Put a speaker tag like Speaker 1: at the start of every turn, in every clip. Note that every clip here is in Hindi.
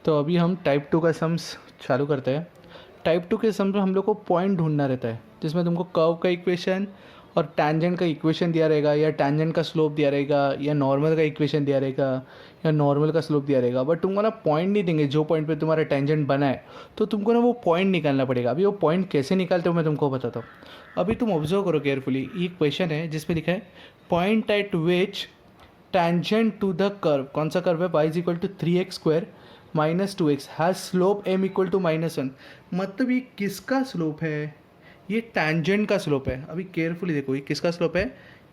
Speaker 1: तो अभी हम टाइप 2 का सम्स चालू करते हैं। टाइप 2 के सम्स में हम लोग को पॉइंट ढूंढना रहता है, जिसमें तुमको कर्व का इक्वेशन और टैंजेंट का इक्वेशन दिया रहेगा, या टैंजेंट का स्लोप दिया रहेगा, या नॉर्मल का इक्वेशन दिया रहेगा, या नॉर्मल का स्लोप दिया रहेगा। बट तुमको ना पॉइंट नहीं देंगे जो पॉइंट पे तुम्हारा टैंजेंट बना है, तो तुमको ना वो पॉइंट निकालना पड़ेगा। अभी वो पॉइंट कैसे निकालते हो मैं तुमको बताता हूँ। अभी तुम ऑब्जर्व करो केयरफुली, ये क्वेश्चन है जिसमें लिखा है point at which tangent to the curve, कौन सा कर्व है, y is equal to 3x² minus 2x has slope m equal to -1। मतलब ये किसका स्लोप है, ये टैंजेंट का स्लोप है। अभी केयरफुली देखो, ये किसका स्लोप है,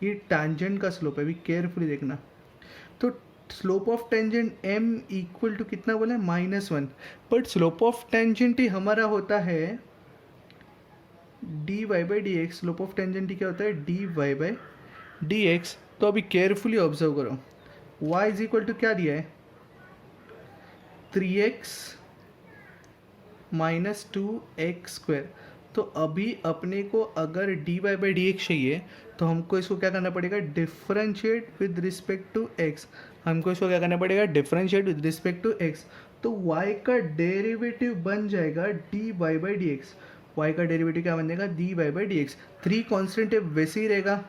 Speaker 1: ये टैंजेंट का स्लोप है। अभी केयरफुली देखना, तो slope of tangent m equal to कितना बोला है, -1। बट स्लोप ऑफ टेंजेंट ही हमारा होता है dy by d x. Slope of tangent ही क्या होता है, dy बाई डी एक्स। तो अभी केयरफुली ऑब्जर्व करो, y इज इक्वल टू क्या दिया है, 3x माइनस 2x²। तो अभी अपने को अगर dy बाई डी एक्स चाहिए, तो हमको इसको क्या करना पड़ेगा, differentiate with respect to x। हमको इसको क्या करना पड़ेगा, differentiate with respect to x। तो y का डेरिवेटिव बन जाएगा dy by d x. y का डेरिवेटिव क्या बन जाएगा, dy by d x. 3 constant है वैसे ही रहेगा,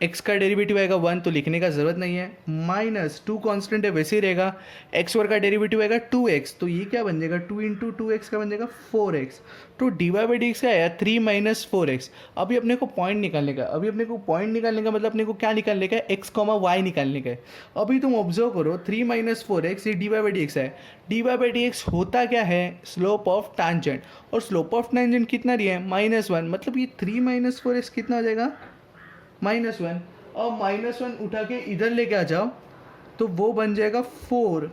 Speaker 1: x का डेरिवेटिव आएगा 1, तो लिखने का ज़रूरत नहीं है। माइनस 2 कांस्टेंट है वैसे ही रहेगा, x² का डेरिवेटिव आएगा 2x, तो ये क्या बन जाएगा, 2 इंटू 2x का बन जाएगा 4x। तो d y by d x क्या आया, 3 माइनस 4x। अभी अपने को पॉइंट निकालने का, अभी अपने को पॉइंट निकालने का मतलब अपने को क्या निकालने का है, x कॉमा वाई निकालने का है। अभी तुम ऑब्जर्व करो, 3 माइनस 4x, ये d y by d x है। D y by d x होता क्या है, स्लोप ऑफ टैंजेंट। और स्लोप ऑफ टैंजेंट कितना दिया है, -1। मतलब ये 3 माइनस 4x कितना हो जाएगा, -1। और -1 उठा के इधर लेके आ जाओ, तो वो बन जाएगा 4।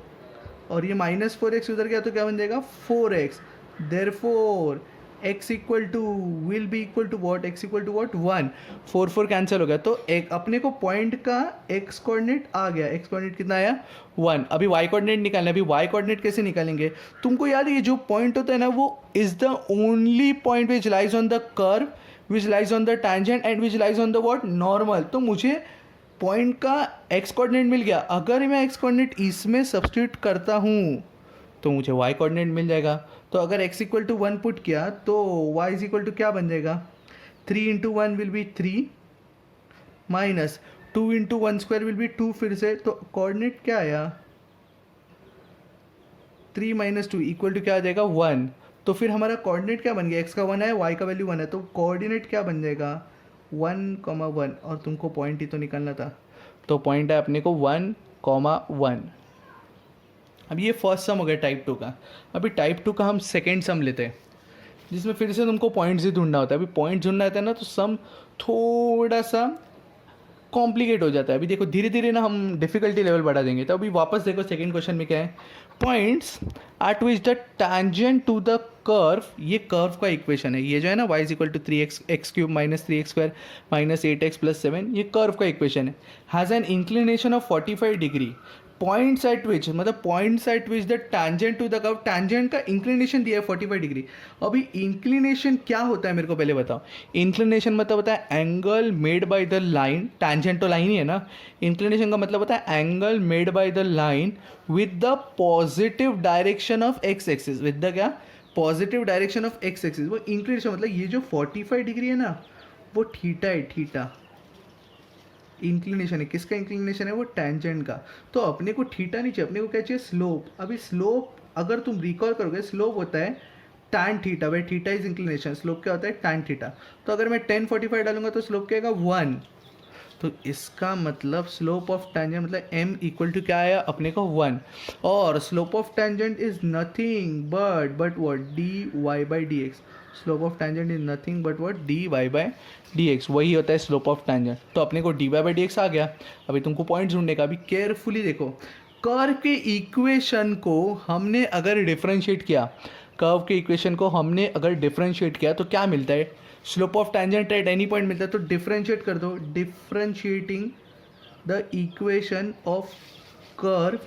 Speaker 1: और ये -4x उधर गया तो क्या बन जाएगा, 4x। There four x equal to will be equal to what, x equal to what, 1। 4 cancel हो गया, तो एक अपने को पॉइंट का x कोऑर्डिनेट आ गया। x कोऑर्डिनेट कितना आया, 1। अभी y कोऑर्डिनेट निकालना है। अभी y कोऑर्डिनेट कैसे निकालेंगे, तुमको याद है ये जो पॉइंट होता है ना, वो is the only point which lies on the curve which lies on the tangent and which lies on the what, normal. तो मुझे पॉइंट का x कोऑर्डिनेट मिल गया। अगर मैं x कोऑर्डिनेट इसमें सब्स्टिट्यूट करता हूँ, तो मुझे y कोऑर्डिनेट मिल जाएगा। तो अगर x इक्वल टू 1 पुट किया, तो y इज इक्वल टू क्या बन जाएगा, 3 into 1 will be 3 minus 2 into 1² will be 2। फिर से तो कोऑर्डिनेट क्या आया, 3 माइनस 2 इक्वल टू क्या आ जाएगा, 1। तो फिर हमारा कोऑर्डिनेट क्या बन गया, x का 1 है, y का वैल्यू 1 है, तो कोऑर्डिनेट क्या बन जाएगा, 1,1। और तुमको पॉइंट ही तो निकालना था, तो पॉइंट है अपने को 1,1। अब ये फर्स्ट सम हो गया टाइप 2 का। अभी टाइप 2 का हम सेकेंड सम लेते हैं, जिसमें फिर से तुमको पॉइंट्स ही ढूंढना होता है। अभी पॉइंट ढूंढना होता है ना, तो सम थोड़ा सा कॉम्प्लिकेट हो जाता है। अभी देखो धीरे धीरे ना हम डिफिकल्टी लेवल बढ़ा देंगे। तो अभी वापस देखो सेकंड क्वेश्चन में क्या है, points at which the tangent to the curve, ये कर्व का इक्वेशन है। ये जो है ना, y is equal to 3x³ minus 3x² minus 8x plus 7, ये कर्व का इक्वेशन है। Has an inclination of 45 degree. Points at which, मतलब points at which the tangent to the curve, tangent का इंक्लिनेशन दिया है 45 डिग्री। अभी इंक्लिनेशन क्या होता है मेरे को पहले बताओ। इंक्लिनेशन मतलब होता है angle made by the line, tangent तो लाइन ही है ना। इंक्लिनेशन का मतलब होता है angle made by the line with the positive direction of x axis, with the क्या, positive direction of x axis. वो इंक्लिनेशन मतलब ये जो 45 डिग्री है ना, वो थीटा है, थीटा इंक्लिनेशन है। किसका इंक्लिनेशन है, वो टेंजेंट का। तो अपने को थीटा नहीं चाहिए, अपने को क्या चाहिए, स्लोप। अभी स्लोप अगर तुम रिकॉल करोगे, स्लोप होता है tan theta, by theta is inclination, slope क्या होता है tan थीटा। तो अगर मैं 1045 डालूंगा तो स्लोप क्या आएगा, 1। तो इसका मतलब स्लोप ऑफ टेंजेंट मतलब m इक्वल टू क्या आया अपने को, 1। और slope of tangent is nothing but what, d y by d x. Slope of tangent is nothing but what, d y by d x, वही होता है स्लोप ऑफ टेंजेंट। तो अपने को d y by d x आ गया। अभी तुमको पॉइंट ढूंढने का। अभी केयरफुली देखो, कर्व के इक्वेशन को हमने अगर डिफरेंशिएट किया, कर्व के इक्वेशन को हमने अगर डिफरेंशिएट किया तो क्या मिलता है, slope of tangent at any point मिलता है। तो डिफरेंशिएट कर दो, differentiating the equation of curve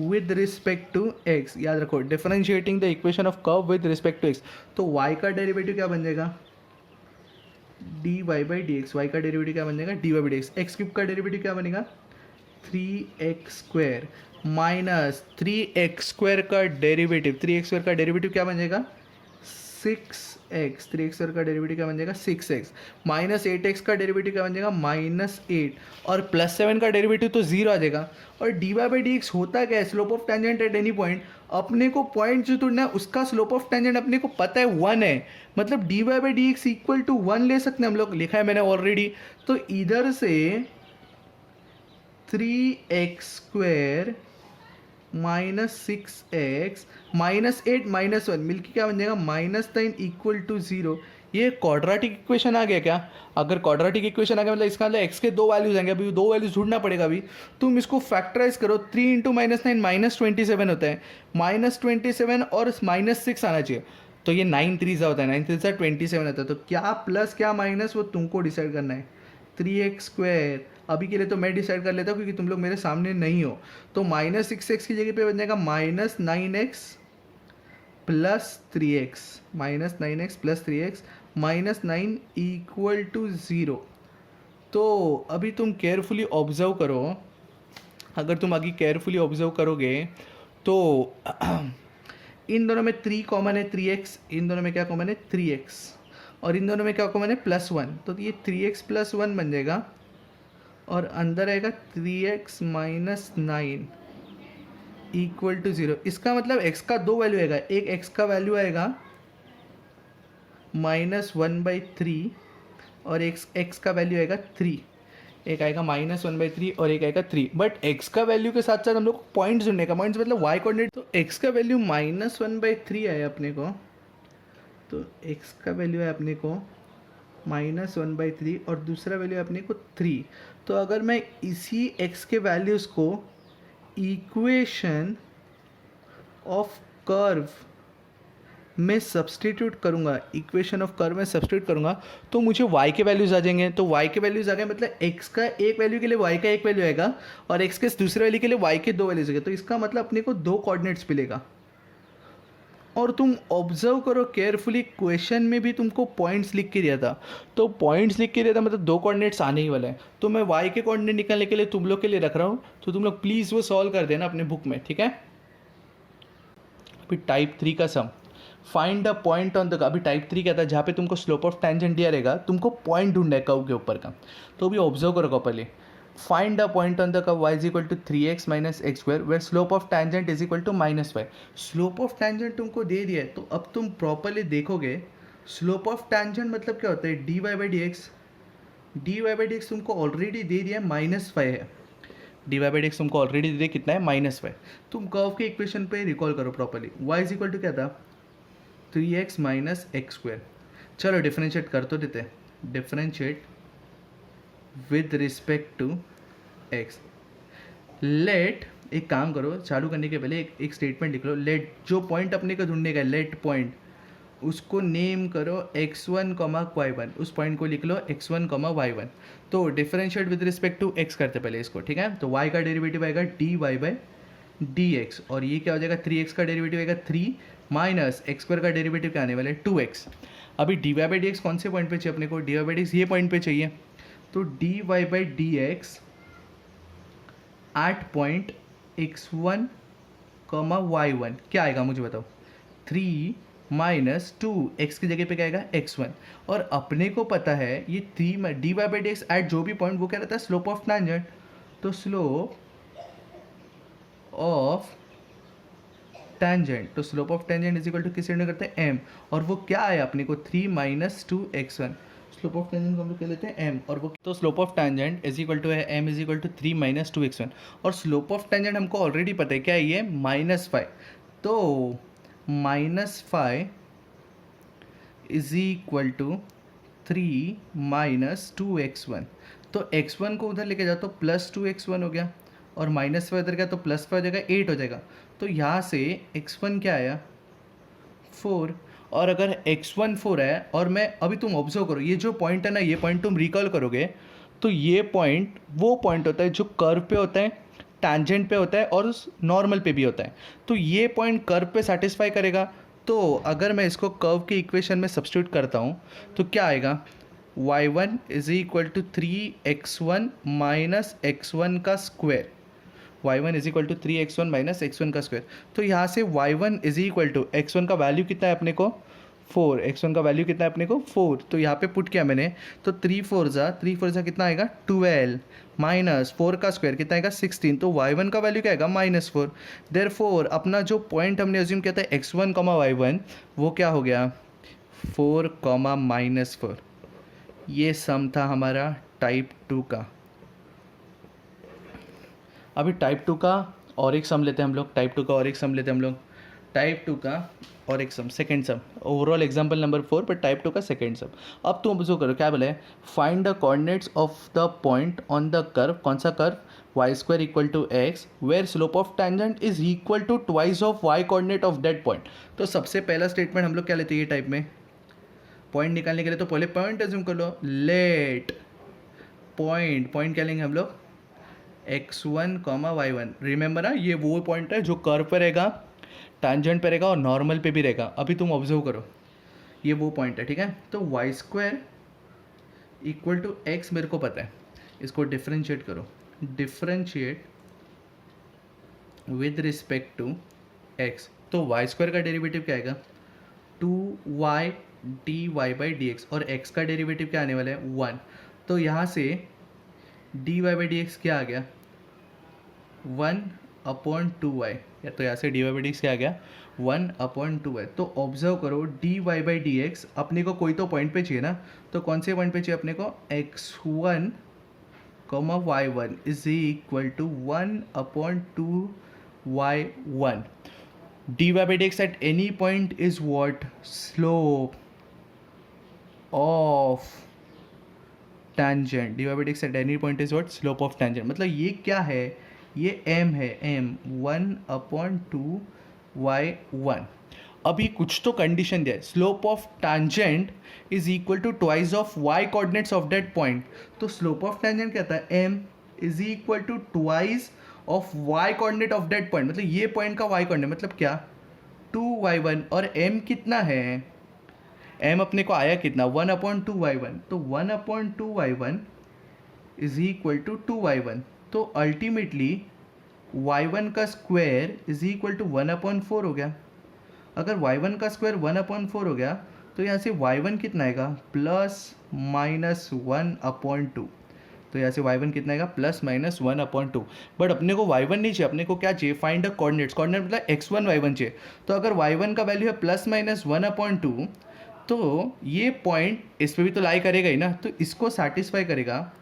Speaker 1: with respect to x. याद रखो, differentiating the equation of curve with respect to x. तो y का डेरिवेटिव क्या बन जाएगा, d y by d x. Y का डेरिवेटिव क्या बन जाएगा, d y by d x. X cube का डेरिवेटिव क्या बनेगा, 3x²। माइनस 3x² का डेरिवेटिव, 3x² का डेरिवेटिव क्या बन जाएगा 6x, 3x² का डेरिवेटिव क्या बन जाएगा 6x, माइनस 8x का डेरिवेटिव क्या बन जाएगा -8, और +7 का डेरिवेटिव तो 0 आ जाएगा। और dy/dx होता क्या है, slope of tangent at any point. अपने को पॉइंट जो ढूंढना है उसका स्लोप ऑफ टेंजेंट अपने को पता है 1 है, मतलब dy/dx इक्वल टू 1 ले सकते हैं हम लोग, लिखा है मैंने ऑलरेडी। तो इधर से 3x² -6x -8 -1 मिलके क्या बन जाएगा -9 इक्वल टू 0। ये क्वाड्रेटिक इक्वेशन आ गया क्या? अगर क्वाड्रेटिक इक्वेशन आ गया मतलब इसका मतलब x के दो वैल्यूज आएंगे, अभी दो वैल्यूज ढूंढना पड़ेगा। अभी तुम इसको फैक्टराइज करो, 3 इंटू -9 -27 होता है, -27 और -6 आना चाहिए। तो ये 9 3 होता है, 9 3 27 होता है। तो क्या प्लस क्या माइनस वो तुमको डिसाइड करना है। 3x², अभी के लिए तो मैं डिसाइड कर लेता हूँ क्योंकि तुम लोग मेरे सामने नहीं हो। तो -6x की जगह पे बन जाएगा -9x plus 3x, -9x plus 3x -9 equal to 0। तो अभी तुम केयरफुली ऑब्जर्व करो, अगर तुम आगे केयरफुली ऑब्जर्व करोगे तो इन दोनों में 3 कॉमन है, 3x, इन दोनों में क्या कॉमन है 3x, और इन दोनों में क्या कॉमन है +1। तो ये 3x + 1 बन जाएगा और अंदर आएगा 3x - 9 इक्वल टू 0। इसका मतलब x का दो वैल्यू आएगा, एक x का वैल्यू आएगा -1/3 और x का वैल्यू आएगा 3, एक आएगा -1/3 और एक आएगा 3। बट x का वैल्यू के साथ साथ हम लोग को पॉइंट्स ढूंढने का, पॉइंट्स मतलब y कोऑर्डिनेट। तो x का वैल्यू -1/3 आया अपने को, तो x का वैल्यू है अपने को -1/3 और दूसरा वैल्यू है अपने को 3। तो अगर मैं इसी x के वैल्यूज़ को इक्वेशन ऑफ कर्व में सब्सटीट्यूट करूँगा, इक्वेशन ऑफ कर्व में सब्सटीट्यूट करूँगा, तो मुझे y के वैल्यूज़ आ जाएंगे। तो y के वैल्यूज़ आ गए मतलब x का एक वैल्यू के लिए y का एक वैल्यू आएगा और x के दूसरे वैल्यू के लिए y के दो वैल्यूज आएंगे। तो इसका मतलब अपने को दो कोऑर्डिनेट्स मिलेगा। और तुम ऑब्जर्व करो केयरफुली, क्वेश्चन में भी तुमको पॉइंट्स लिख के दिया था, तो पॉइंट्स लिख के दिया था मतलब दो कोऑर्डिनेट्स आने ही वाले हैं। तो मैं y के कोऑर्डिनेट निकालने के लिए तुम लोग के लिए रख रहा हूँ, तो तुम लोग प्लीज़ वो सॉल्व कर देना अपने बुक में, ठीक है। अभी टाइप 3 का sum, find the point on the, अभी टाइप 3 क्या था जहाँ पे तुमको स्लोप ऑफ टेंजेंट दिया रहेगा, तुमको पॉइंट ढूंढना है कर्व के ऊपर का। तो अभी ऑब्जर्व करो properly, find the point on the curve y = 3x - x² where slope of tangent = -5। Slope of tangent तुमको दे दिया है, तो अब तुम प्रॉपर्ली देखोगे स्लोप ऑफ टेंजेंट मतलब क्या होता है dy/dx। dy/dx तुमको ऑलरेडी दे दिया है -5 है, dy/dx तुमको ऑलरेडी दे दिया कितना है -5। तुम कर्व के इक्वेशन पे रिकॉल करो प्रॉपर्ली, y = क्या था 3x - x²। चलो डिफरेंशिएट कर तो देते हैं, differentiate with respect to x। Let, एक काम करो चालू करने के पहले एक स्टेटमेंट लिख लो, लेट जो पॉइंट अपने को ढूंढने का, लेट पॉइंट उसको नेम करो x1, y1, उस पॉइंट को लिख लो x1, y1। तो differentiate with respect to x करते पहले इसको, ठीक है। तो y का डेरिवेटिव आएगा dy/dx और ये क्या हो जाएगा 3x का डेरिवेटिव आएगा 3 माइनस x² का डेरिवेटिव क्या आने वाला है 2x। अभी dy/dx कौन से पॉइंट पे चाहिए अपने को, dy/dx ये पॉइंट पे चाहिए। तो dy/dx eight point x1, y1 क्या आएगा मुझे बताओ 3 माइनस 2, x की जगह पे क्या आएगा x1। और अपने को पता है ये 3 dy/dx एट जो भी पॉइंट वो क्या रहता है स्लोप ऑफ टेंजेंट। तो स्लोप ऑफ टेंजेंट, तो slope of tangent is equal to किस करते हैं m, और वो क्या आया अपने को 3 minus 2x1। Slope of tangent को हम लोग क्या लेते हैं m, और वो तो slope of tangent is equal to है m = 3 माइनस 2x1। और स्लोप ऑफ टेंजेंट हमको ऑलरेडी पता है क्या है ये -5। तो -5 is equal to 3 minus 2x1। तो x1 को उधर लेके जाओ तो +2x1 हो गया, और -5 इधर गया तो +5 हो जाएगा, 8 हो जाएगा। तो यहाँ से x1 क्या आया 4, और अगर x1 4 है, और मैं अभी तुम ऑब्जर्व करो ये जो पॉइंट है ना, ये पॉइंट तुम रिकॉल करोगे तो ये पॉइंट वो पॉइंट होता है जो कर्व पे होता है, टैंजेंट पे होता है और नॉर्मल पे भी होता है। तो ये पॉइंट कर्व पे सेटिस्फाई करेगा। तो अगर मैं इसको कर्व के इक्वेशन में सब्स्टिट्यूट करता हूँ तो क्या आएगा y1 = 3x1 - x1 का square. y1 is equal to 3x1 minus x1 का स्क्वायर। तो यहाँ से y1 is equal to x1 का वैल्यू कितना है अपने को 4, x1 का वैल्यू कितना है अपने को 4, तो यहाँ पे पुट किया मैंने, तो 3 4 कितना आएगा 12 माइनस 4 का स्क्वायर कितना आएगा 16, तो y1 का वैल्यू क्या आएगा -4। देयरफॉर अपना जो पॉइंट हमने अज्यूम किया था x1 y1 वो क्या हो गया 4 -4। ये सम था हमारा टाइप 2 का। अभी टाइप 2 का और एक सम लेते हैं हम लोग, टाइप 2 का और एक सम लेते हैं हम लोग, टाइप 2 का और एक सम, second sum, overall example number 4 पर टाइप 2 का सेकेंड सम। अब तुम ऑब्जर्व करो क्या बोला है, find the coordinates of the point on the curve, कौन सा curve y² equal to x where slope of tangent is equal to twice of y coordinate of that point. तो सबसे पहला स्टेटमेंट हम लोग क्या लेते हैं ये टाइप में, पॉइंट निकालने के लिए तो पहले पॉइंट अज्यूम कर लो, लेट पॉइंट क्या लेंगे हम लोग x1 y1। रिमेंबर ना ये वो पॉइंट है जो कर्व पे रहेगा, टैंजेंट पे रहेगा और नॉर्मल पे भी रहेगा। अभी तुम ऑब्जर्व करो ये वो पॉइंट है, ठीक है। तो y² इक्वल टू एक्स मेरे को पता है, इसको डिफरेंशिएट करो, differentiate with respect to x। तो y² का डेरिवेटिव क्या आएगा 2y dy/dx और x का डेरिवेटिव क्या आने वाला है 1। तो यहाँ से dy/dx क्या आ गया 1/2y, या तो यहाँ से dy/dx क्या आ गया 1/2y। तो ऑब्जर्व करो dy/dx अपने को कोई तो पॉइंट पे चाहिए ना, तो कौन से पॉइंट पे चाहिए अपने को x1 y1 is equal to 1/2y1। dy/dx at any point is what slope of tangent, dy/dx at any point is what slope of tangent। मतलब ये क्या है, ये m है, m 1/2y1। अभी कुछ तो कंडीशन दिया है, slope of tangent is equal to twice of y coordinates of that point. तो स्लोप ऑफ टैंजेंट क्या था m is equal to twice of y coordinate of that point, मतलब ये पॉइंट का y कोऑर्डिनेट मतलब क्या 2y1 और m कितना है, m अपने को आया कितना 1/2y1, तो 1/2y1 is equal to 2y1। तो अल्टीमेटली y1 का स्क्वायर इज इक्वल टू 1/4 हो गया। अगर y1 का स्क्वायर 1/4 हो गया तो यहाँ से y1 कितना आएगा ±1/2। तो यहाँ से y1 कितना आएगा ±1/2। बट अपने को y1 नहीं चाहिए, अपने को क्या चाहिए फाइंड द कोऑर्डिनेट्स, कोऑर्डिनेट मतलब x1 y1 चाहिए। तो अगर y1 का वैल्यू है ±1/2 तो ये पॉइंट इस पर भी तो लाई करेगा ही ना, तो इसको सेटिस्फाई करेगा।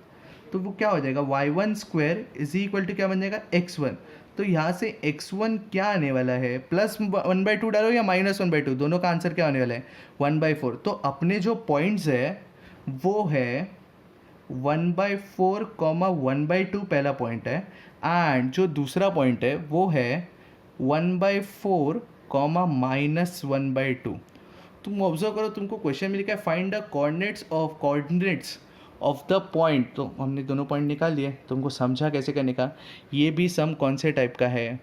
Speaker 1: तो वो क्या हो जाएगा y1² इज इक्वल टू क्या बन जाएगा x1। तो यहाँ से x1 क्या आने वाला है +1/2 डालो या -1/2, दोनों का आंसर क्या आने वाला है 1/4। तो अपने जो पॉइंट्स है वो है 1/4 1/2 पहला पॉइंट है, एंड जो दूसरा पॉइंट है वो है 1/4 -1/2। तुम ऑब्जर्व करो, तुमको क्वेश्चन में लिखा है find the coordinates of the point. तो हमने दोनों पॉइंट निकाल लिए, तुमको समझा कैसे करने का। ये भी सम कौन से टाइप का है,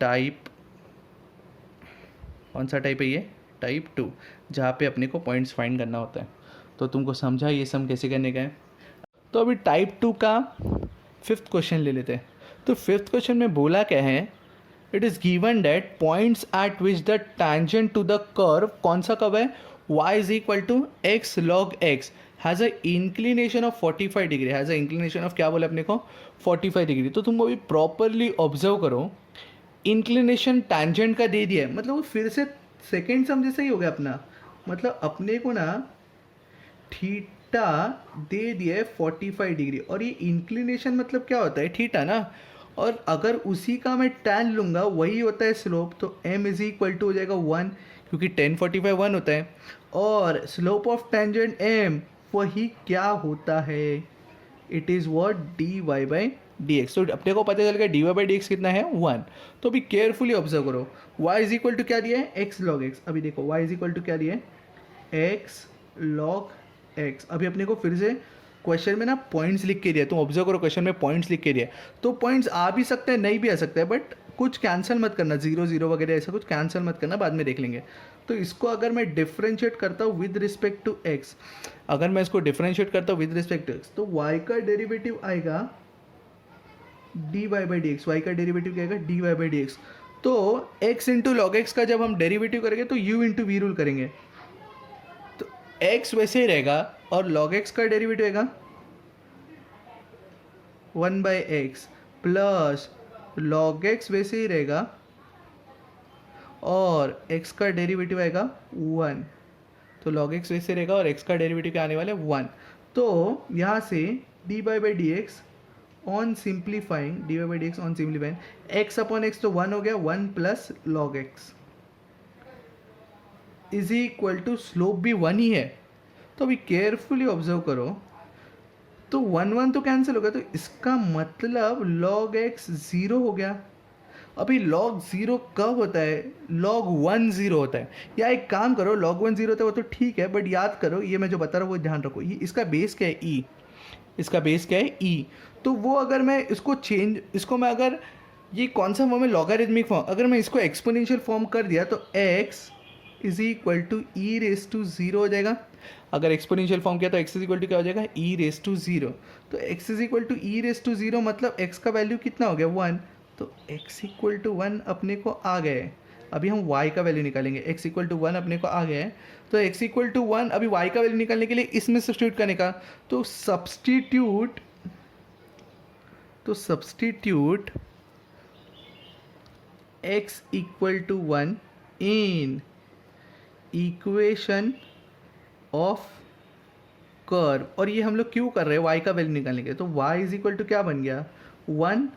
Speaker 1: टाइप कौन सा टाइप है ये टाइप 2, जहाँ पे अपने को पॉइंट्स फाइंड करना होता है। तो तुमको समझा ये सम कैसे करने का है। तो अभी टाइप 2 का 5th क्वेश्चन ले लेते हैं। तो 5th क्वेश्चन में बोला क्या है, it is given that points at which the tangent to the curve, कौन सा कर्व है y is equal to x log x has a inclination of 45 degree, has a inclination of क्या बोले अपने को 45 डिग्री। तो तुम अभी प्रॉपरली ऑब्जर्व करो, इंक्लिनेशन टैंजेंट का दे दिया है, मतलब वो फिर से सेकेंड सम जैसा ही हो गया अपना, मतलब अपने को ना थीटा दे दिया है 45 डिग्री, और ये इंक्लिनेशन मतलब क्या होता है थीटा ना, और अगर उसी का मैं टैन लूँगा वही होता है स्लोप, तो m इज इक्वल टू हो जाएगा 1, क्योंकि tan 45 1 होता है, और स्लोप ऑफ टेंजेंट m वही क्या होता है, इट इज़ वॉट dy/dx। तो अपने को पता चल गया dy/dx कितना है 1। तो अभी केयरफुली ऑब्जर्व करो, y इज इक्वल टू क्या दिया है x log x। अभी देखो y इज इक्वल टू क्या दिया है x log x। अभी अपने को फिर से क्वेश्चन में ना पॉइंट्स लिख के दिया, तुम ऑब्जर्व करो क्वेश्चन में पॉइंट्स लिख के दिया, तो पॉइंट्स आ भी सकते हैं नहीं भी आ सकते हैं, बट कुछ कैंसिल मत करना, 0 0 वगैरह ऐसा कुछ कैंसिल मत करना, बाद में देख लेंगे। तो इसको अगर मैं डिफ्रेंशिएट करता हूँ विद रिस्पेक्ट टू x, अगर मैं इसको डिफ्रेंशिएट करता हूँ विद रिस्पेक्ट टू x, तो y का डेरिवेटिव आएगा d y by d x, y का डेरिवेटिव क्या आएगा d y by d x. तो x इंटू लॉग एक्स का जब हम डेरिवेटिव करेंगे तो u इंटू वी रूल करेंगे, तो x वैसे ही रहेगा और log x का डेरिवेटिव आएगा 1/x प्लस log x वैसे ही रहेगा और x का डेरिवेटिव आएगा 1। तो log x वैसे रहेगा और x का डेरिवेटिव क्या आने वाला है 1। तो यहाँ से d y by d x on simplifying, d y by d x on simplifying, x upon x तो 1 हो गया, 1 plus log x is equal to slope भी 1 ही है। तो अभी केयरफुली ऑब्जर्व करो, तो 1 1 तो कैंसिल हो गया, तो इसका मतलब log x 0 हो गया। अभी log 0 कब होता है, log 1 0 होता है। या एक काम करो, log 1 0 होता है वो तो ठीक है, बट याद करो ये मैं जो बता रहा हूँ वो ध्यान रखो, ये इसका बेस क्या है ई, इसका बेस क्या है ई। तो वो अगर मैं इसको चेंज, इसको मैं अगर ये कौन सा फॉर्म है लॉगरिथमिक फॉर्म, अगर मैं इसको एक्सपोनेंशियल फॉर्म कर दिया तो x is equal to e raise to zero हो जाएगा। अगर एक्सपोनेंशियल फॉर्म किया तो x इज इक्वल टू क्या हो जाएगा ई रेस टू ज़ीरो। तो x is equal to e raise to zero मतलब x का वैल्यू कितना हो गया 1। तो x इक्वल टू 1 अपने को आ गए। अभी हम y का वैल्यू निकालेंगे, x इक्वल टू 1 अपने को आ गया है। तो x इक्वल टू 1 अभी y का वैल्यू निकालने के लिए इसमें सब्सटीट्यूट करने का, तो substitute x equal to 1 in equation of curve. और ये हम लोग क्यों कर रहे हैं, y का वैल्यू निकालने के, तो y इज इक्वल टू क्या बन गया 1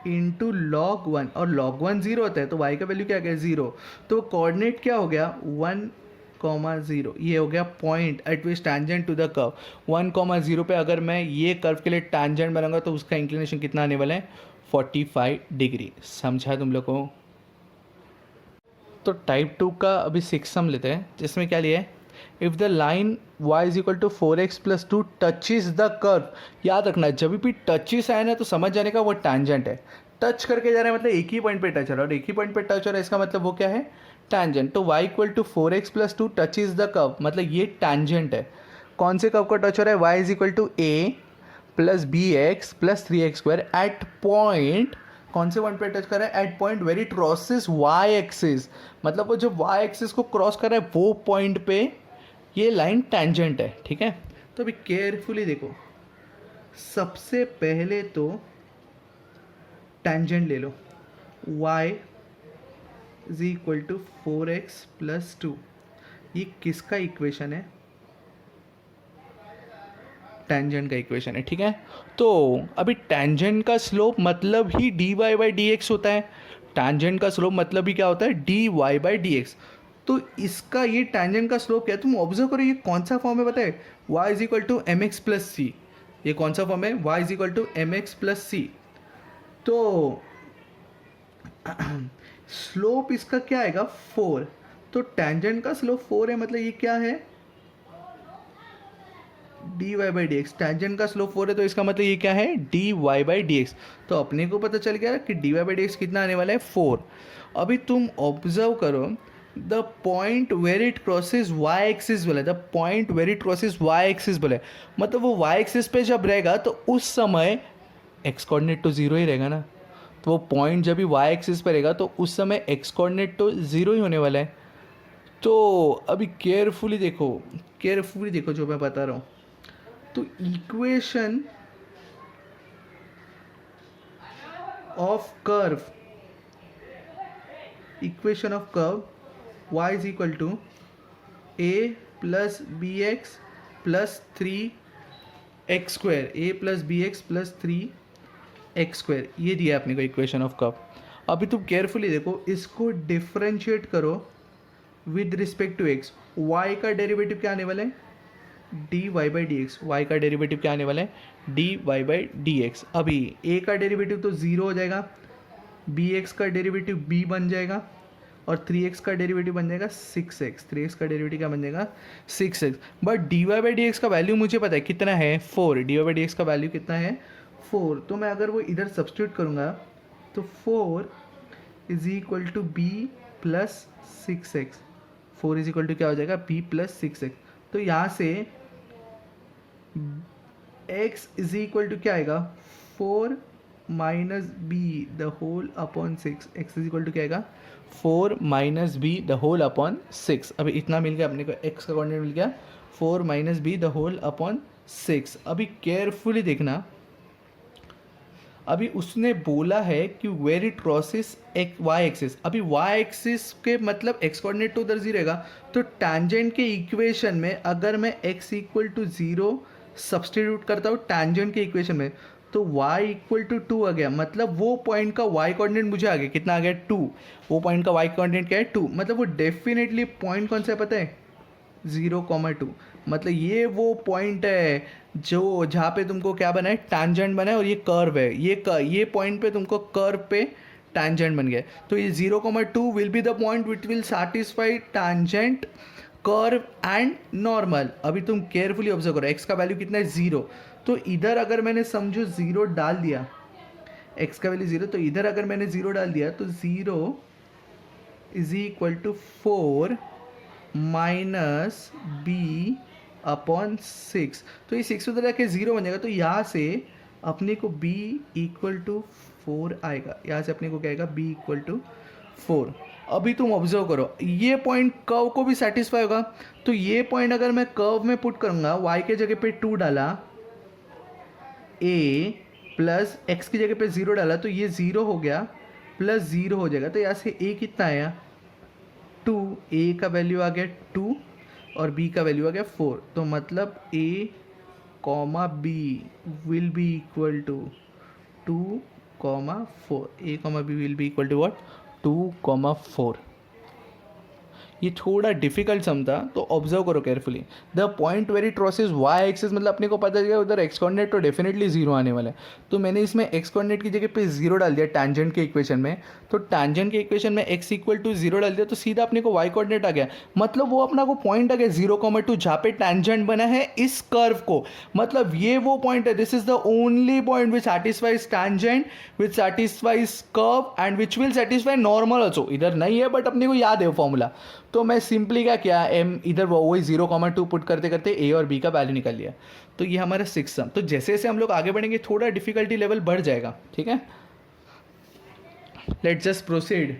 Speaker 1: इंटू लॉग 1, और log 1 0 होता है तो y का वैल्यू क्या गया 0। तो कोऑर्डिनेट क्या हो गया 1,0, ये हो गया point at which tangent to the curve. 1,0 पे अगर मैं ये कर्व के लिए टैंजेंट बनाऊंगा तो उसका इंक्लिनेशन कितना आने वाला है 45 डिग्री। समझा तुम लोग को। तो टाइप 2 का अभी 6 सम लेते हैं, जिसमें क्या लिया है, if the line y is equal to 4x plus 2 touches the curve. याद रखना जब भी टचेस आए ना तो समझ जाने का वो टैंजेंट है। टच करके जा रहा है मतलब एक ही पॉइंट पे टच हो रहा है, और एक ही पॉइंट पे टच हो रहा है इसका मतलब वो क्या है टैंजेंट। तो y equal to 4x plus 2 touches the curve मतलब ये टैंजेंट है। कौन से कर्व का टच हो रहा है, y is equal to a plus b x plus 3x square at point, कौन से पॉइंट पे टच कर रहा है at point very crosses y axis, मतलब वो जो y एक्सिस को क्रॉस कर रहा है वो पॉइंट पे ये लाइन टैंजेंट है। ठीक है, तो अभी केयरफुली देखो, सबसे पहले तो टैंजेंट ले लो, y is equal to 4x plus 2, ये किसका इक्वेशन है, टैंजेंट का इक्वेशन है। ठीक है, तो अभी टैंजेंट का स्लोप मतलब ही d y by d x होता है। टैंजेंट का स्लोप मतलब ही क्या होता है d y by d x. तो इसका ये टैंजेंट का स्लोप क्या है, तुम ऑब्जर्व करो ये कौन सा फॉर्म है बताए, y is equal to m x plus c. ये कौन सा फॉर्म है, y is equal to m x plus c. तो स्लोप इसका क्या आएगा 4। तो टैंजेंट का स्लोप 4 है मतलब ये क्या है d y by d x. Tangent का स्लोप 4 है तो इसका मतलब ये क्या है d y by d x. तो अपने को पता चल गया कि d y by d x कितना आने वाला है 4। अभी तुम ऑब्जर्व करो the point where it crosses y axis बोला है, the point where it crosses y axis बोला है, मतलब वो वाई एक्सिस पे जब रहेगा तो उस समय एक्स कोऑर्डिनेट तो ज़ीरो ही रहेगा ना। तो वो पॉइंट जब भी वाई एक्सिस पे रहेगा तो उस समय एक्स कोऑर्डिनेट तो ज़ीरो ही होने वाला है। तो अभी केयरफुली देखो जो मैं बता रहा हूँ। तो equation of curve y is equal to a plus b x plus 3x square, a plus b x plus 3x square, ये दिया अपने को इक्वेशन ऑफ कर्व। अभी तुम केयरफुली देखो, इसको डिफ्रेंशिएट करो with respect to x। y का डेरिवेटिव क्या आने वाला है d y by d x, y का डेरिवेटिव क्या आने वाला है d y by d x. अभी a का डेरिवेटिव तो 0 हो जाएगा, bx का डेरिवेटिव b बन जाएगा, और 3x का डेरिवेटिव बन जाएगा 6x। 3x का डेरिवेटिव क्या बन जाएगा 6x। But d y by d x का वैल्यू मुझे पता है कितना है 4। D y by d x का वैल्यू कितना है 4। तो मैं अगर वो इधर सब्सटीट्यूट करूँगा तो 4 is equal to b plus 6x। 4 is equal to क्या हो जाएगा b प्लस 6x। तो यहाँ से x इज इक्वल टू क्या आएगा 4 minus b the whole upon 6, x is equal to क्या आएगा 4 minus b the whole upon 6। अभी इतना मिल गया अपने को, एक्स का कोऑर्डिनेट मिल गया 4 minus b the whole upon 6। अभी केयरफुली देखना, अभी उसने बोला है कि where it crosses y axis. अभी वाई एक्सिस के मतलब एक्स कोऑर्डिनेट तो उधर 0 रहेगा, तो टैंजेंट के इक्वेशन में अगर मैं x इक्वल टू 0 सब्सटीट्यूट करता हूँ टैंजेंट के इक्वेशन में, तो y इक्वल टू 2 आ गया। मतलब वो पॉइंट का y कोऑर्डिनेट मुझे आ गया, कितना आ गया 2। वो पॉइंट का y कोऑर्डिनेट क्या है 2, मतलब वो डेफिनेटली पॉइंट कौन सा है पता है 0,2। मतलब ये वो पॉइंट है जो जहाँ पे तुमको क्या बना है टैंजेंट बना है, और ये कर्व है, ये पॉइंट पे तुमको कर्व पे टैंजेंट बन गया है। तो ये 0,2 will be the point which will satisfy tangent curve and normal. अभी तुम केयरफुली ऑब्जर्व करो, एक्स का वैल्यू कितना है 0, तो इधर अगर मैंने समझो 0 डाल दिया, एक्स का वैल्यू 0, तो इधर अगर मैंने 0 डाल दिया तो 0 is equal to 4 minus b upon 6। तो ये 6 उधर जाके 0 बन जाएगा, तो यहाँ से अपने को b इक्वल टू 4 आएगा। यहाँ से अपने को क्या आएगा b इक्वल टू 4। अभी तुम ऑब्जर्व करो, ये पॉइंट कर्व को भी सेटिस्फाई होगा। तो ये पॉइंट अगर मैं कर्व में पुट करूँगा, y के जगह पे 2 डाला, a प्लस x की जगह पे 0 डाला, तो ये 0 हो गया प्लस 0 हो जाएगा। तो यहाँ से a कितना आया 2, a का वैल्यू आ गया 2 और b का वैल्यू आ गया 4। तो मतलब a comma b will be equal to 2,4। a comma b will be equal to what 2,4। ये थोड़ा डिफिकल्ट सम था, तो ऑब्जर्व करो carefully. The point very crosses y axis, मतलब अपने को पता चलेगा उधर एक्स कोऑर्डिनेट तो डेफिनेटली 0 आने वाला है। तो मैंने इसमें एक्स कोऑर्डिनेट की जगह पे 0 डाल दिया टैंजेंट के इक्वेशन में। तो टैंजेंट के इक्वेशन में x इक्वल टू 0 डाल दिया, तो सीधा अपने को वाई कोऑर्डिनेट आ गया। मतलब वो अपना को पॉइंट आ गया 0,2 जहाँ पे टैंजेंट बना है इस कर्व को। मतलब ये वो पॉइंट है, this is the only point which satisfies tangent, which satisfies curve and which will satisfy normal also. इधर नहीं है बट अपने को याद है वो फॉर्मूला। तो मैं सिंपली क्या किया, एम इधर वही 0,2 पुट करते करते ए और बी का वैल्यू निकाल लिया। तो ये हमारा 6 सम। तो जैसे जैसे हम लोग आगे बढ़ेंगे थोड़ा डिफिकल्टी लेवल बढ़ जाएगा, ठीक है। Let's just proceed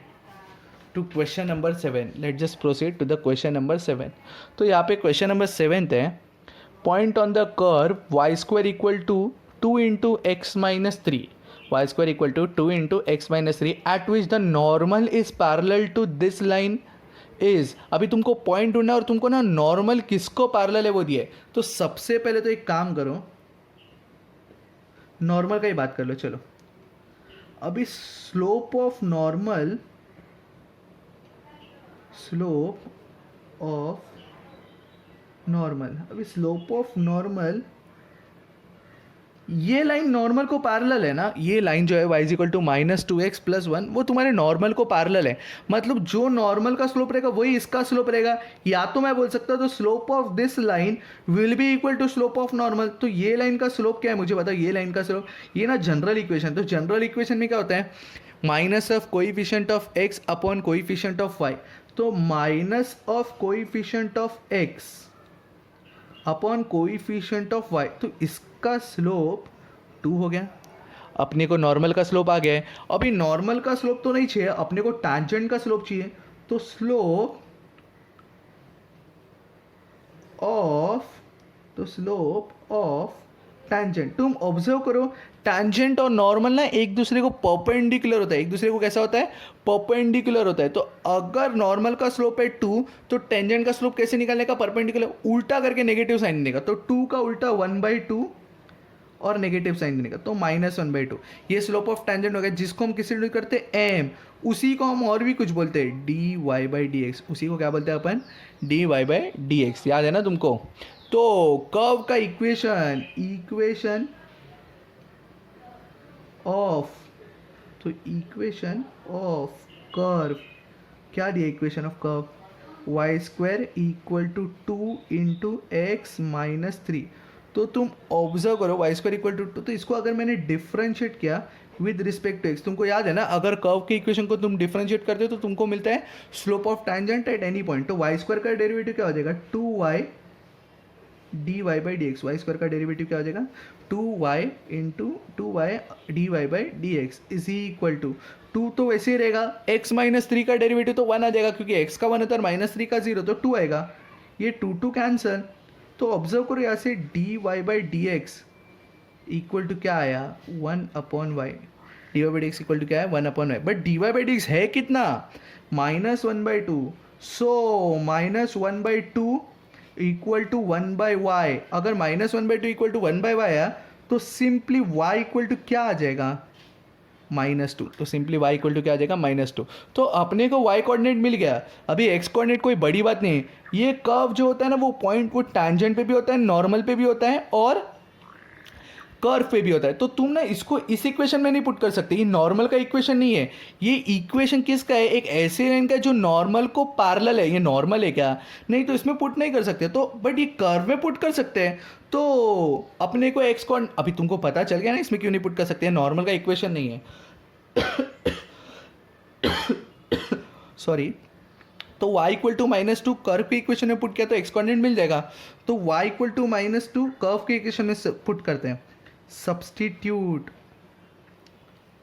Speaker 1: to question number 7। Let's just proceed to the question number 7। तो यहाँ पे क्वेश्चन नंबर 7 है, point on the curve y square equal to 2 into x minus 3, y square equal to 2 into x minus 3 at which the normal is parallel to this line is. अभी तुमको पॉइंट ढूंढना है और तुमको ना नॉर्मल किसको पैरेलल है वो दिए। तो सबसे पहले तो एक काम करो, नॉर्मल का ही बात कर लो। चलो अभी slope of normal, slope of normal, अभी स्लोप ऑफ नॉर्मल, ये लाइन नॉर्मल को पैरेलल है ना। ये लाइन जो है y इक्वल टू -2x + 1 वो तुम्हारे नॉर्मल को पैरेलल है। मतलब जो नॉर्मल का स्लोप रहेगा वही इसका स्लोप रहेगा। या तो मैं बोल सकता हूँ तो slope of this line will be equal to slope of normal. तो ये लाइन का स्लोप क्या है मुझे बताओ, ये लाइन का स्लोप, ये ना जनरल इक्वेशन। तो जनरल इक्वेशन में क्या होता है, minus of coefficient of x upon coefficient of y। तो minus of coefficient of x upon coefficient of y, तो इसका स्लोप 2 हो गया। अपने को नॉर्मल का स्लोप आ गया है। अभी नॉर्मल का स्लोप तो नहीं चाहिए, अपने को टैंजेंट का स्लोप चाहिए। तो स्लोप ऑफ टैंजेंट, तुम ऑब्जर्व करो टैंजेंट और नॉर्मल ना एक दूसरे को परपेंडिकुलर होता है। एक दूसरे को कैसा होता है, परपेंडिकुलर होता है। तो अगर नॉर्मल का स्लोप है 2 तो टेंजेंट का स्लोप कैसे निकालने का, परपेंडिकुलर, उल्टा करके नेगेटिव साइन देने का। तो 2 का उल्टा 1/2 और नेगेटिव साइन देने का, तो -1/2। ये स्लोप ऑफ टैंजेंट हो गया, जिसको हम किसी से करते हैं एम, उसी को हम और भी कुछ बोलते हैं dy/dx। उसी को क्या बोलते हैं अपन, dy/dx। याद है ना तुमको। तो कर्व का इक्वेशन ऑफ, तो इक्वेशन ऑफ कर्व क्या दिया, equation of curve y² equal to 2 into x minus 3। तो तुम ऑब्जर्व करो y² इक्वल टू 2, तो इसको अगर मैंने डिफरेंशिएट किया विद रिस्पेक्ट टू x, तुमको याद है ना अगर कर्व के इक्वेशन को तुम डिफरेंशिएट करते हो तो तुमको मिलता है slope of tangent at any point. तो y² का डेरिवेटिव क्या हो जाएगा, 2y d y by d x, y square का डेरिवेटिव क्या हो जाएगा 2y into 2y d y by d x is equal to 2 तो वैसे ही रहेगा, x माइनस 3 का डेरिवेटिव तो 1 आ जाएगा क्योंकि x का 1 होता है माइनस 3 का 0 तो 2 आएगा, ये 2 कैंसल। तो ऑब्जर्व करो यहाँ से d y by d x equal to क्या आया 1 upon y, d y by d x equal to क्या है 1 upon y, but d y by d x है कितना -1/2, सो -1/2 इक्वल टू 1/y। अगर -1/2 इक्वल टू 1/y आया तो सिंपली y इक्वल टू क्या आ जाएगा -2, तो सिंपली y इक्वल टू क्या आ जाएगा -2। तो अपने को y कोऑर्डिनेट मिल गया। अभी x कोऑर्डिनेट कोई बड़ी बात नहीं है, ये कर्व जो होता है ना वो पॉइंट वो टैंजेंट पे भी होता है, नॉर्मल पे भी होता है और कर्व पे भी होता है। तो तुम ना इसको इस इक्वेशन में नहीं पुट कर सकते, ये नॉर्मल का इक्वेशन नहीं है, ये इक्वेशन किसका है एक ऐसे लाइन का जो नॉर्मल को पैरेलल है। ये नॉर्मल है क्या, नहीं तो इसमें पुट नहीं कर सकते, तो बट ये कर्व में पुट कर सकते हैं। तो अपने को एक्स को अभी तुमको पता चल गया ना इसमें क्यों नहीं पुट कर सकते हैं, नॉर्मल का इक्वेशन नहीं है सॉरी। तो y इक्वल टू -2 कर्व के इक्वेशन में पुट किया तो एक्स कोऑर्डिनेट मिल जाएगा। तो y इक्वल टू -2 कर्व के इक्वेशन में पुट करते हैं, substitute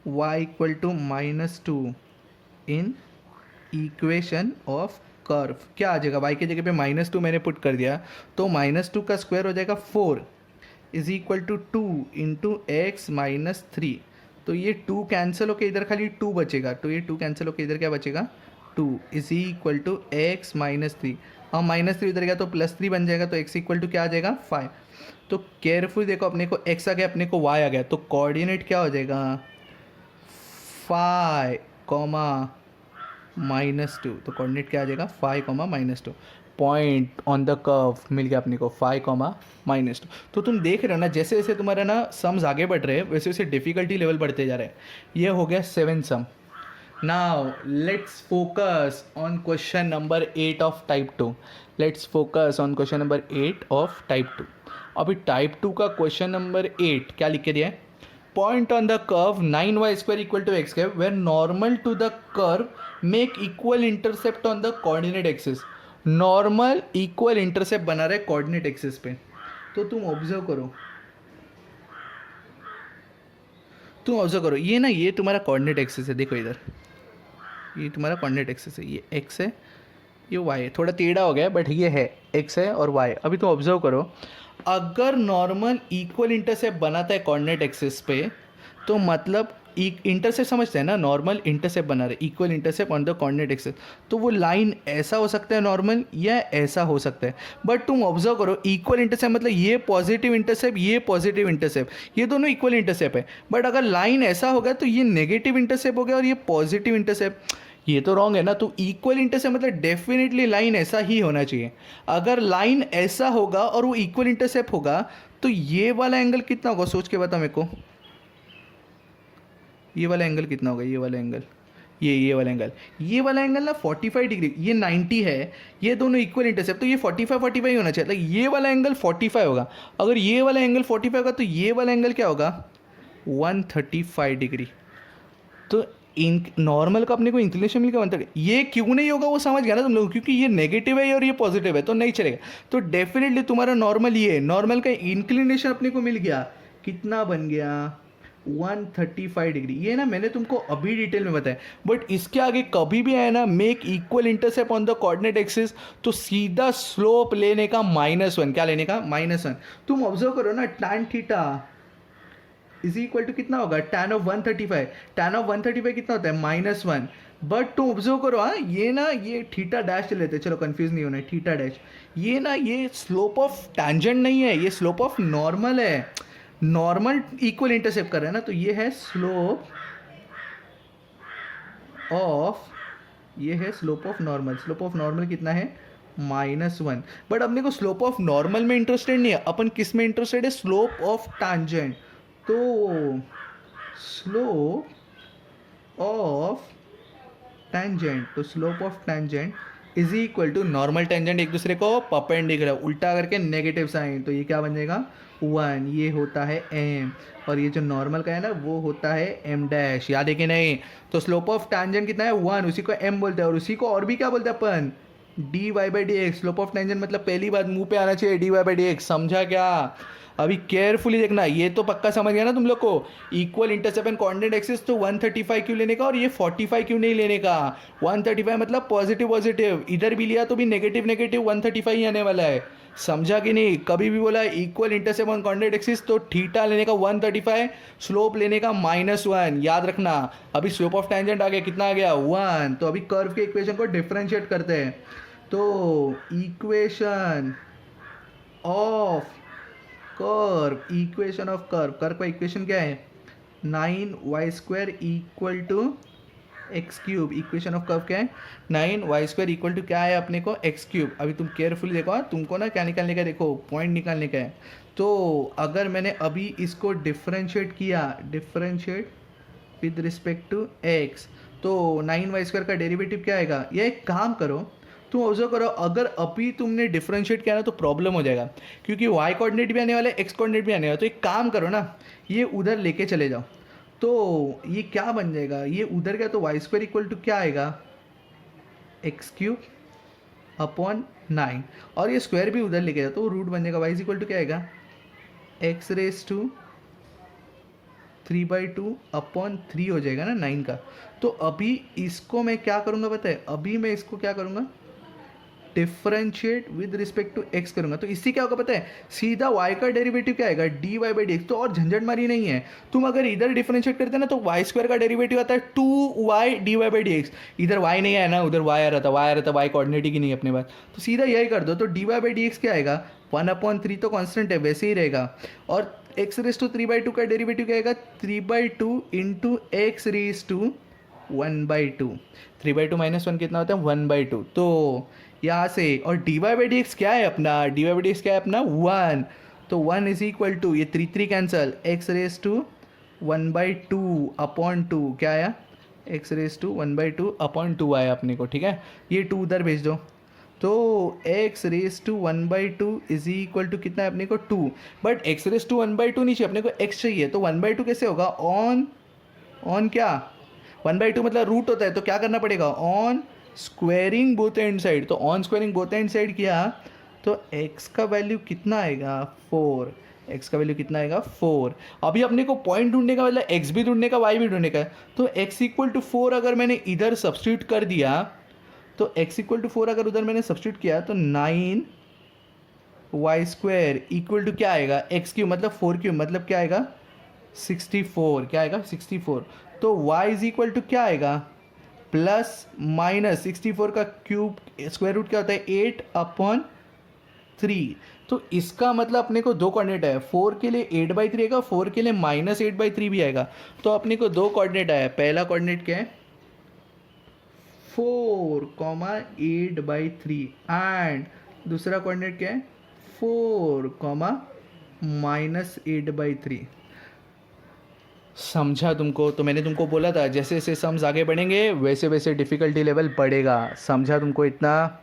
Speaker 1: y equal to -2 in equation of curve, क्या आ जाएगा y की जगह पे -2 मैंने पुट कर दिया तो -2 का स्क्वायर हो जाएगा 4 is equal to 2 into x minus 3। तो ये 2 कैंसिल होकर इधर खाली 2 बचेगा, तो ये 2 कैंसिल होकर इधर क्या बचेगा 2 is equal to x minus 3, और -3 इधर गया तो +3 बन जाएगा, तो x इक्वल टू क्या आ जाएगा 5। तो केयरफुल देखो, अपने को x आ गया अपने को y आ गया, तो कोऑर्डिनेट क्या हो जाएगा 5, -2, तो कोऑर्डिनेट क्या आ जाएगा 5, -2। पॉइंट ऑन द कर्व मिल गया अपने को 5, -2। तो तुम देख रहे हो ना जैसे जैसे तुम्हारा ना सम्स आगे बढ़ रहे हैं वैसे वैसे डिफिकल्टी लेवल बढ़ते जा रहे हैं। ये हो गया 7 sum. Now let's focus on question number 8 of type 2। Let's focus on question number 8 of type 2। अभी टाइप 2 का क्वेश्चन नंबर 8 क्या लिख के दिया है, point on the curve 9y² equal to x² where normal to the curve make equal intercept on the coordinate axis. Normal equal intercept बना रहे कोऑर्डिनेट एक्सिस पे। तो तुम ऑब्जर्व करो, ये ना ये तुम्हारा कोऑर्डिनेट एक्सिस है, देखो इधर ये तुम्हारा कोऑर्डिनेट एक्सिस है, ये x है ये y है, थोड़ा टेढ़ा हो गया बट ये है x है और y। अभी तुम ऑब्जर्व करो, अगर नॉर्मल इक्वल इंटरसेप्ट बनाता है कोऑर्डिनेट एक्सिस पे तो मतलब इंटरसेप्ट समझते हैं ना, नॉर्मल इंटरसेप्ट बना रहे equal intercept on the coordinate axis, तो वो लाइन ऐसा हो सकता है नॉर्मल या ऐसा हो सकता है। बट तुम ऑब्जर्व करो इक्वल इंटरसेप्ट मतलब ये पॉजिटिव इंटरसेप्ट ये पॉजिटिव इंटरसेप्ट, ये दोनों इक्वल इंटरसेप्ट है। बट अगर लाइन ऐसा हो गया तो ये नेगेटिव इंटरसेप्ट हो गया और ये पॉजिटिव इंटरसेप्ट, ये तो रॉन्ग है ना। तो इक्वल इंटरसेप्ट मतलब डेफिनेटली लाइन ऐसा ही होना चाहिए। अगर लाइन ऐसा होगा और वो इक्वल इंटरसेप्ट होगा तो ये वाला एंगल कितना होगा, सोच के बता मेरे को, ये वाला एंगल कितना होगा, ये वाला एंगल, ये वाला एंगल ना 45 डिग्री, ये 90 है, ये दोनों इक्वल इंटरसेप्ट तो ये 45 ही होना चाहिए, मतलब ये वाला एंगल 45 होगा। अगर ये वाला एंगल 45 होगा तो ये वाला एंगल क्या होगा 135 डिग्री। तो नॉर्मल का अपने को इंक्लिनेशन मिल गया 130। ये क्यों नहीं होगा वो समझ गया ना तुम लोग, क्योंकि ये नेगेटिव है और ये पॉजिटिव है तो नहीं चलेगा। तो डेफिनेटली तुम्हारा नॉर्मल ये है, नॉर्मल का इंक्लिनेशन अपने को मिल गया, कितना बन गया 135 डिग्री। ये ना मैंने तुमको अभी डिटेल में बताया, बट इसके आगे कभी भी आया ना make equal intercept on the coordinate axis तो सीधा स्लोप लेने का -1, क्या लेने का -1। तुम ऑब्जर्व करो ना tan theta is equal to कितना होगा tan ऑफ 135, tan ऑफ 135 कितना होता है -1। बट तुम ऑब्जर्व करो हाँ, ये ना ये थीटा डैश लेते हैं, चलो कंफ्यूज नहीं होना है, थीटा डैश ये ना ये स्लोप ऑफ टैंजेंट नहीं है, ये स्लोप ऑफ नॉर्मल है। नॉर्मल इक्वल इंटरसेप्ट कर रहा है ना, तो ये है slope of normal. Slope of normal कितना है -1। बट अपने को स्लोप ऑफ नॉर्मल में इंटरेस्टेड नहीं है, अपन किस में इंटरेस्टेड है स्लोप ऑफ टैंजेंट। तो slope of tangent is equal to normal tangent एक दूसरे को परपेंडिकुलर उल्टा करके नेगेटिव साइन, तो ये क्या बन जाएगा 1, ये होता है m, और ये जो नॉर्मल का है ना वो होता है m डैश, याद है कि नहीं। तो स्लोप ऑफ टैंजेंट कितना है 1, उसी को m बोलते हैं, और उसी को और भी क्या बोलते हैं अपन d y by d x, slope of tangent मतलब पहली बात मुंह पे आना चाहिए d y by d x, समझा क्या? अभी केयरफुली देखना, ये तो पक्का समझ गया ना तुम लोग को, equal intercept and coordinate axis, तो 135 क्यों लेने का और ये 45 क्यों नहीं लेने का? 135 मतलब पॉजिटिव पॉजिटिव, इधर भी लिया तो भी नेगेटिव नेगेटिव 135 ही आने वाला है, समझा कि नहीं? कभी भी बोला equal intercept on coordinate axis तो थीटा लेने का 135, स्लोप लेने का -1, याद रखना। अभी स्लोप ऑफ टेंजेंट आ गया, कितना आ गया 1, तो अभी कर्व के इक्वेशन को डिफरेंशिएट करते हैं। तो equation of curve, equation of curve, curve का इक्वेशन क्या है 9y² equal to x cube, equation of curve क्या है 9y² इक्वल टू क्या है अपने को एक्स क्यूब। अभी तुम केयरफुली देखो, तुमको ना क्या निकालने का है, देखो पॉइंट निकालने का है। तो अगर मैंने अभी इसको डिफरेंशिएट किया, differentiate with respect to x, तो 9y² का डेरिवेटिव क्या आएगा? ये एक काम करो, तुम ऑब्जर्व करो, अगर अभी तुमने डिफरेंशिएट किया ना तो प्रॉब्लम हो जाएगा, क्योंकि वाई कोऑर्डिनेट भी आने वाला है, एक्स कोऑर्डिनेट भी आने वाला है। तो एक काम करो ना, ये उधर लेके चले जाओ, तो ये क्या बन जाएगा, ये उधर गया तो y² इक्वल टू क्या आएगा एक्स क्यूब अपॉन 9, और ये स्क्वायर भी उधर लेके जाओ तो रूट बन जाएगा, y इक्वल टू क्या आएगा एक्स रेस टू 3/2 अपॉन 3 हो जाएगा ना 9 का। तो अभी इसको मैं क्या करूँगा पता है, अभी मैं इसको क्या करूँगा differentiate with respect to x करूंगा, तो इससे क्या होगा पता है, सीधा y का डेरिवेटिव क्या आएगा d y by d x. तो और झंझट मारी नहीं है, तुम अगर इधर डिफरेंशिएट करते ना तो y² का डेरिवेटिव आता है 2y d y by d x, इधर y नहीं आया ना, उधर y आ रहा था, y कोऑर्डिनेट ही की नहीं अपने पास, तो सीधा यही कर दो। तो d y by d x क्या आएगा 1/3 तो कांस्टेंट है वैसे ही रहेगा, और एक्स रेस टू 3/2 का डेरिवेटिव क्या आएगा 3/2 इंटू एक्स रेस टू 1/2, 3/2 -1 कितना होता है 1/2। तो यहाँ से, और d y by d x क्या है अपना, d y by d x क्या है अपना 1, तो 1 इज इक्वल टू ये 3 cancel, x raise to 1/2 upon 2 क्या आया एक्स रेस टू 1/2 अपॉन 2 आया अपने को, ठीक है। ये 2 उधर भेज दो, तो x raise to 1/2 is equal to कितना है अपने को 2, बट एक्स रेस टू 1/2 नहीं चाहिए अपने को, एक्स चाहिए, तो 1/2 कैसे होगा ऑन क्या 1/2 मतलब रूट होता है, तो क्या करना पड़ेगा on squaring both and side, तो on squaring both and side किया तो x का वैल्यू कितना आएगा 4, x का वैल्यू कितना आएगा 4। अभी अपने को पॉइंट ढूंढने का मतलब x भी ढूंढने का y भी ढूंढने का है, तो x इक्वल टू 4 अगर मैंने इधर सब्स्टिट्यूट कर दिया, तो x इक्वल टू 4 अगर उधर मैंने सब्स्टिट्यूट किया तो 9y² इक्वल टू क्या आएगा x क्यूब मतलब 4 क्यूब मतलब क्या आएगा 64, क्या आएगा 64। तो y इज इक्वल टू क्या आएगा प्लस माइनस 64 का क्यूब स्क्वायर रूट क्या होता है 8/3। तो इसका मतलब अपने को दो कोऑर्डिनेट है, 4 के लिए 8/3 आएगा, 4 के लिए -8/3 भी आएगा। तो अपने को दो कोऑर्डिनेट आया, पहला कोऑर्डिनेट क्या है 4,8/3 एंड दूसरा कोऑर्डिनेट क्या है 4,-8/3। समझा तुमको? तो मैंने तुमको बोला था जैसे जैसे सम्स आगे बढ़ेंगे वैसे वैसे डिफ़िकल्टी लेवल बढ़ेगा, समझा तुमको इतना?